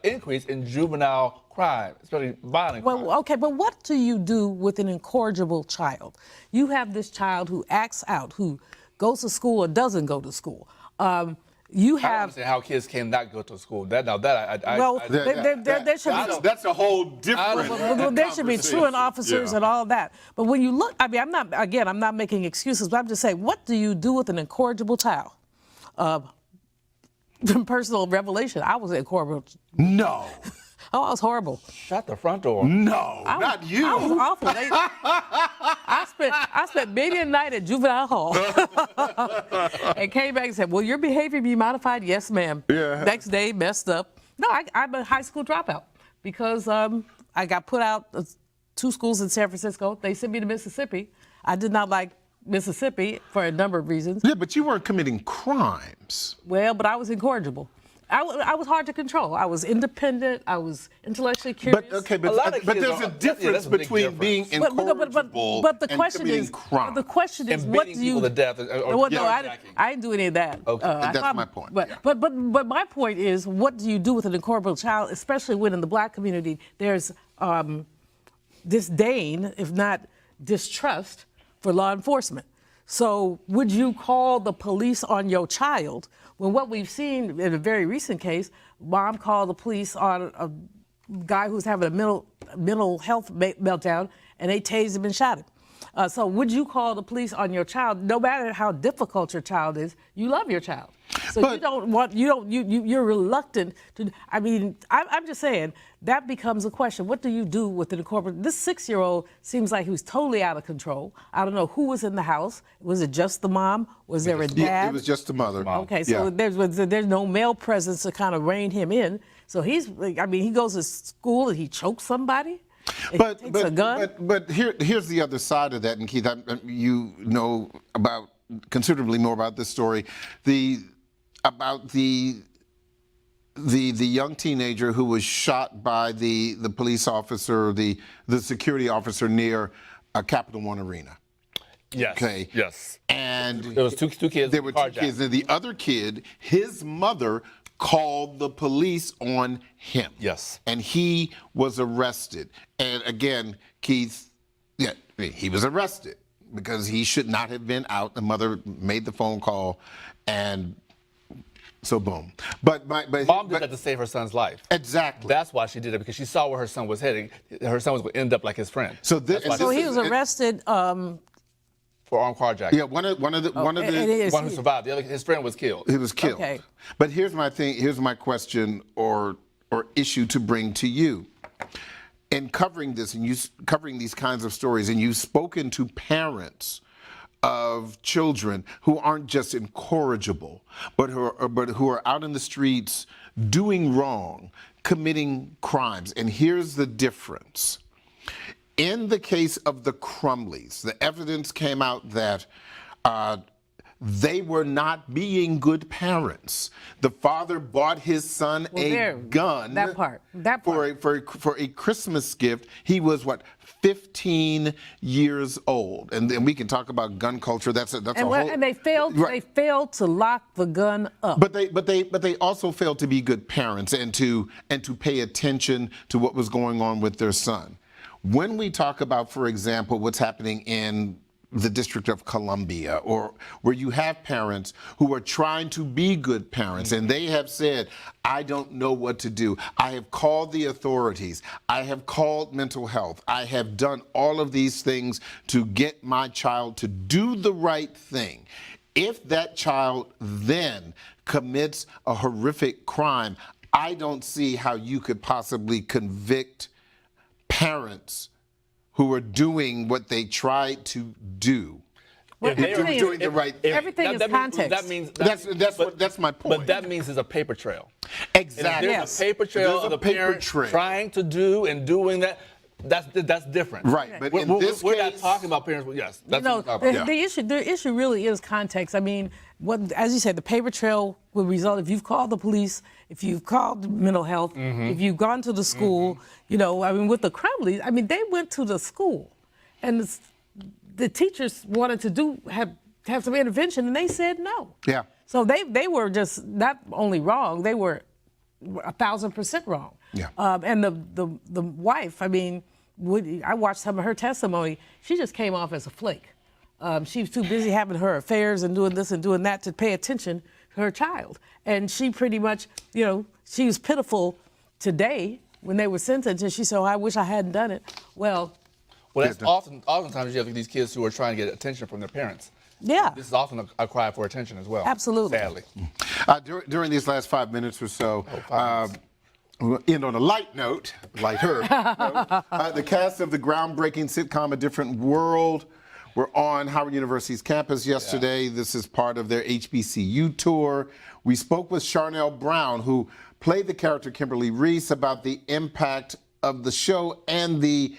increase in juvenile crime, especially violent crime. Well, okay, but what do you do with an incorrigible child? You have this child who acts out, who goes to school or doesn't go to school. You have. I don't understand how kids cannot go to school. There should be. That's a whole different. There should be truant officers and all that. But when you look, I mean, I'm not making excuses, but I'm just saying, what do you do with an incorrigible child? From personal revelation, I was incorrigible. No. Oh, I was horrible. Shut the front door. No, not you. I was awful. I spent maybe a night at juvenile hall and came back and said, "Will your behavior be modified?" "Yes, ma'am." Yeah. Next day, messed up. No, I'm a high school dropout because I got put out of 2 schools in San Francisco. They sent me to Mississippi. I did not like Mississippi for a number of reasons. Yeah, but you weren't committing crimes. Well, but I was incorrigible. I was hard to control. I was independent. I was intellectually curious. But there's a difference between being incorrigible and committing crime. The question is, and what do you? People to death. I didn't do any of that. Okay, that's my point. But my point is, what do you do with an incorrigible child, especially when in the Black community there's disdain, if not distrust, for law enforcement? So would you call the police on your child when what we've seen in a very recent case, mom called the police on a guy who's having a mental health meltdown and they tased him and shot him? So would you call the police on your child, no matter how difficult your child is? You love your child. So you're reluctant to, I mean, I'm just saying, that becomes a question. What do you do with an incorrigible? This 6-year-old seems like he was totally out of control. I don't know who was in the house. Was it just the mom? Was there a dad? Yeah, it was just the mother. Okay, so there's no male presence to kind of rein him in. So he goes to school and he chokes somebody? But here's the other side of that, and Keith, you know about considerably more about this story, about the the young teenager who was shot by the police officer, the security officer near Capital One Arena. Yes. Okay. Yes. And there was two kids. There were two kids, and the other kid, his mother called the police on him. Yes. And he was arrested. And again, Keith, yeah, he was arrested because he should not have been out. The mother made the phone call, and so boom. But Mom did that to save her son's life. Exactly. That's why she did it, because she saw where her son was heading. Her son was going to end up like his friend. So he was arrested for armed carjacking. Yeah, one who survived. The other, his friend was killed. He was killed. Okay. But here's my thing. Here's my question or issue to bring to you. In covering this and covering these kinds of stories, and you've spoken to parents of children who aren't just incorrigible, but who are out in the streets doing wrong, committing crimes. And here's the difference. In the case of the Crumleys, the evidence came out that they were not being good parents. The father bought his son a gun. That part. For a Christmas gift. He was 15 years old, and we can talk about gun culture. That's a whole. And they failed. Right. They failed to lock the gun up. But they also failed to be good parents and to pay attention to what was going on with their son. When we talk about, for example, what's happening in the District of Columbia, or where you have parents who are trying to be good parents, and they have said, I don't know what to do. I have called the authorities. I have called mental health. I have done all of these things to get my child to do the right thing. If that child then commits a horrific crime, I don't see how you could possibly convict parents who are doing what they tried to do. Well, everything is context. That means that's my point. But that means there's a paper trail. Exactly. There's a paper trail of the parent trying to do and doing that. That's different. Right. But in this we're case, not talking about parents. Yes. That's the issue really is context. I mean, as you said, the paper trail will result if you've called the police, if you've called mental health, if you've gone to the school. With the Crumleys, they went to the school, and the teachers wanted to have some intervention, and they said no. Yeah. So they were just not only wrong, they were 1,000% wrong. Yeah. And the wife, I watched some of her testimony. She just came off as a flake. She was too busy having her affairs and doing this and doing that to pay attention to her child. And she pretty much, she was pitiful today when they were sentenced, and she said, I wish I hadn't done it. Well, that's oftentimes you have these kids who are trying to get attention from their parents. Yeah. This is often a cry for attention as well. Absolutely. Sadly. During these last 5 minutes or so, we'll end on a light note, lighter. The cast of the groundbreaking sitcom A Different World were on Howard University's campus yesterday. Yeah. This is part of their HBCU tour. We spoke with Charnel Brown, who played the character Kimberly Reese, about the impact of the show and the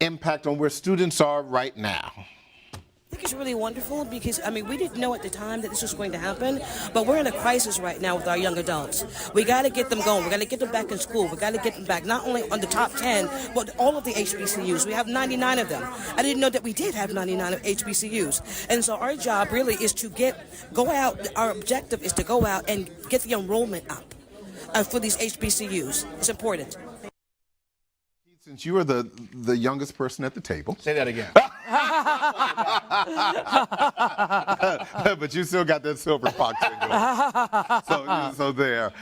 impact on where students are right now. I think it's really wonderful because, we didn't know at the time that this was going to happen, but we're in a crisis right now with our young adults. We got to get them going. We got to get them back in school. We got to get them back not only on the top 10, but all of the HBCUs. We have 99 of them. I didn't know that we did have 99 of HBCUs. And so our job really is to go out. Our objective is to go out and get the enrollment up for these HBCUs. It's important. Since you are the youngest person at the table. Say that again. But you still got that silver fox going. So there.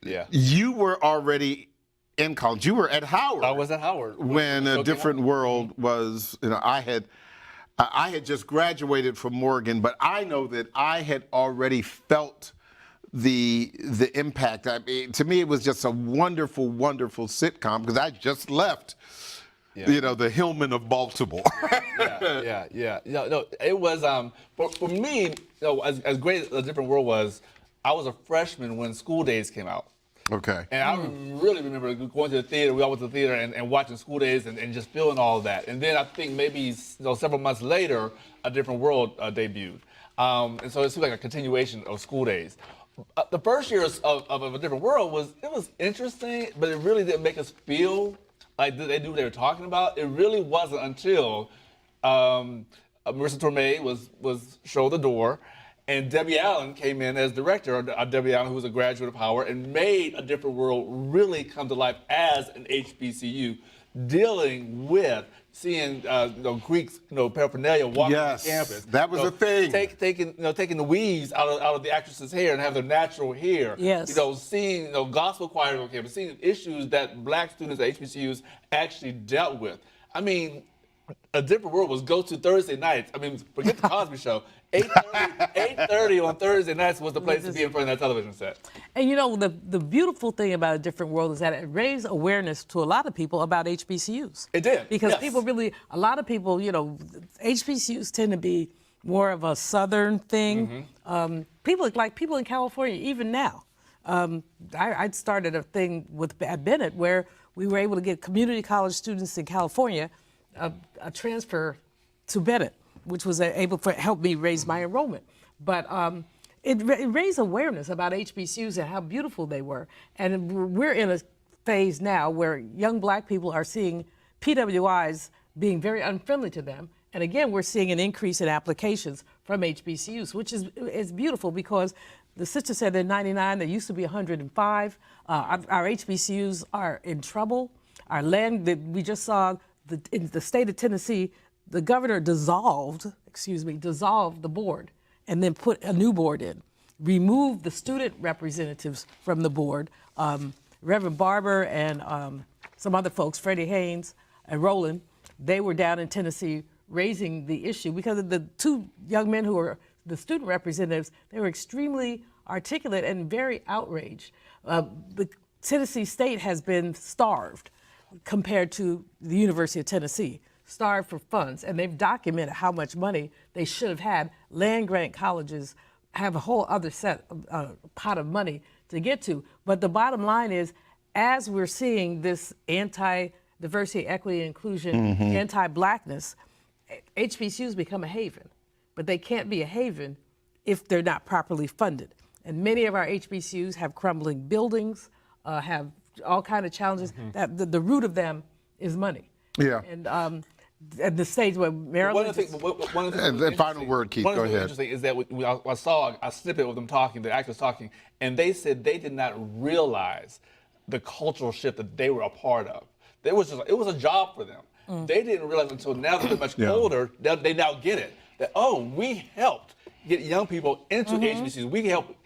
Yeah. You were already in college. You were at Howard. I was at Howard. When A Different World was, I had just graduated from Morgan, but I know that I had already felt the impact. To me, it was just a wonderful, wonderful sitcom because I just left, the Hillman of Baltimore. Yeah. No, it was for me. As great as A Different World was, I was a freshman when School Days came out. Okay. And I really remember going to the theater. We all went to the theater and watching School Days and just feeling all of that. And then I think maybe several months later, A Different World debuted. And so it seemed like a continuation of School Days. the first years of A Different World was interesting, but it really didn't make us feel like they knew what they were talking about. It really wasn't until Marissa Tomei was shown the door, and Debbie Allen came in as director. Debbie Allen, who was a graduate of Howard, and made A Different World really come to life as an HBCU, dealing with seeing Greek paraphernalia walking on campus. That was a thing. Taking the weaves out of the actresses' hair and have their natural hair. Yes. Seeing gospel choirs on campus, seeing issues that black students at HBCUs actually dealt with. I mean, A Different World was go-to Thursday nights. I mean, forget the Cosby Show. 8:30 on Thursday nights was the place to be in front of that television set. And the beautiful thing about A Different World is that it raised awareness to a lot of people about HBCUs. It did. Because a lot of people, HBCUs tend to be more of a Southern thing. People in California, even now. I started a thing at Bennett where we were able to get community college students in California a transfer to Bennett, which was able to help me raise my enrollment. But it raised awareness about HBCUs and how beautiful they were. And we're in a phase now where young black people are seeing PWIs being very unfriendly to them. And again, we're seeing an increase in applications from HBCUs, which is beautiful because the sister said they're 99, there used to be 105. Our HBCUs are in trouble. Our land, we just saw in the state of Tennessee, the governor dissolved the board and then put a new board in, removed the student representatives from the board. Reverend Barber and some other folks, Freddie Haynes and Roland, they were down in Tennessee raising the issue because of the two young men who were the student representatives. They were extremely articulate and very outraged. The Tennessee State has been starved compared to the University of Tennessee. Starved for funds, and they've documented how much money they should have had. Land-grant colleges have a whole other pot of money to get to. But the bottom line is, as we're seeing this anti-diversity, equity, inclusion, anti-blackness, HBCUs become a haven. But they can't be a haven if they're not properly funded. And many of our HBCUs have crumbling buildings, have all kinds of challenges. That the root of them is money. Yeah. And at the stage where Maryland. One of the final word, Keith. Go ahead. Interesting is that I saw a snippet of them talking, the actors talking, and they said they did not realize the cultural shift that they were a part of. It was a job for them. They didn't realize until now that they're much older, they now get it. That we helped get young people into HBCUs. We helped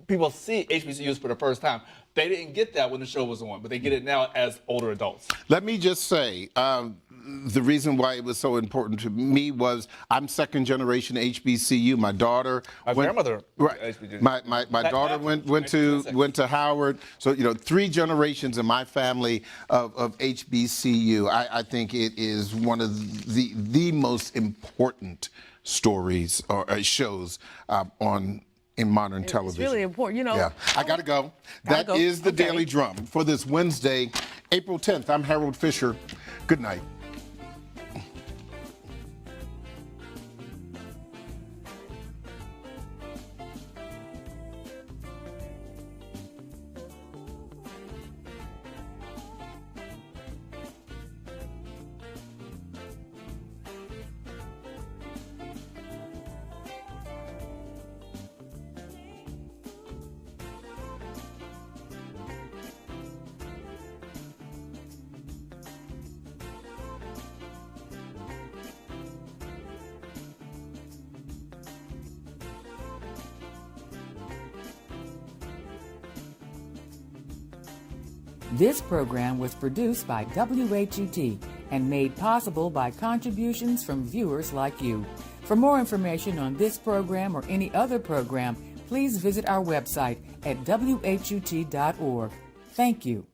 people see HBCUs for the first time. They didn't get that when the show was on, but they get it now as older adults. Let me just say, the reason why it was so important to me was I'm second generation HBCU. My daughter, grandmother, right? My daughter went to Howard. So 3 generations in my family of HBCU. I think it is one of the most important stories or shows in modern television. It's really important, Yeah, I gotta go. That is the Daily Drum for this Wednesday, April 10th. I'm Harold Fisher. Good night. This program was produced by WHUT and made possible by contributions from viewers like you. For more information on this program or any other program, please visit our website at WHUT.org. Thank you.